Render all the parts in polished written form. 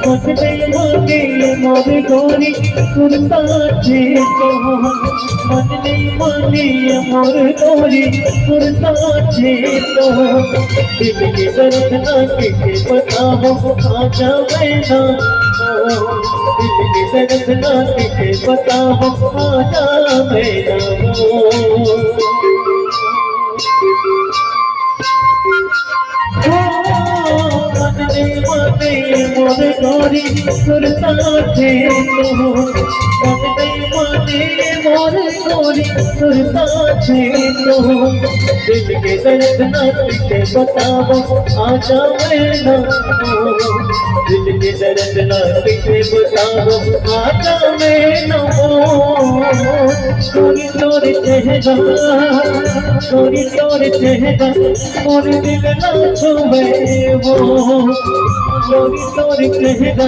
मचले मांगे मोर गोरी सुनता छे तो मचले मांगे मोर गोरी सुनता छे तो दिल के दर्द ना किसे बताओ आजा मैना दिल के दर्द ना किसे बताओ आजा मैना मोर गोरी सुरता छे तो माने मोर गोरी सुरता छे तो दिल के दर्द ना किसे बताओ आजा मैना दिल के दर्द ना किसे बताओ आजा मैना चोरी चोरी चेहरा चोरी चोरी चेहरा मोर दिल ना छुए वो चोरी चोरी चेहरा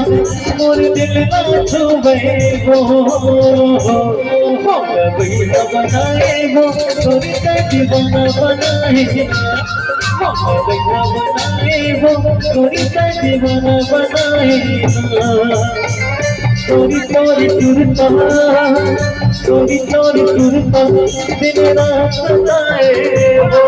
मोर दिल ना छुए वो दीवाना बनाए वो चोरी का दीवाना बनाए दीवाना बनाए वो चोरी का दीवाना बनाए चोरी चोरी चुरता चोरी चोरी चुरता दिन रात सताए वो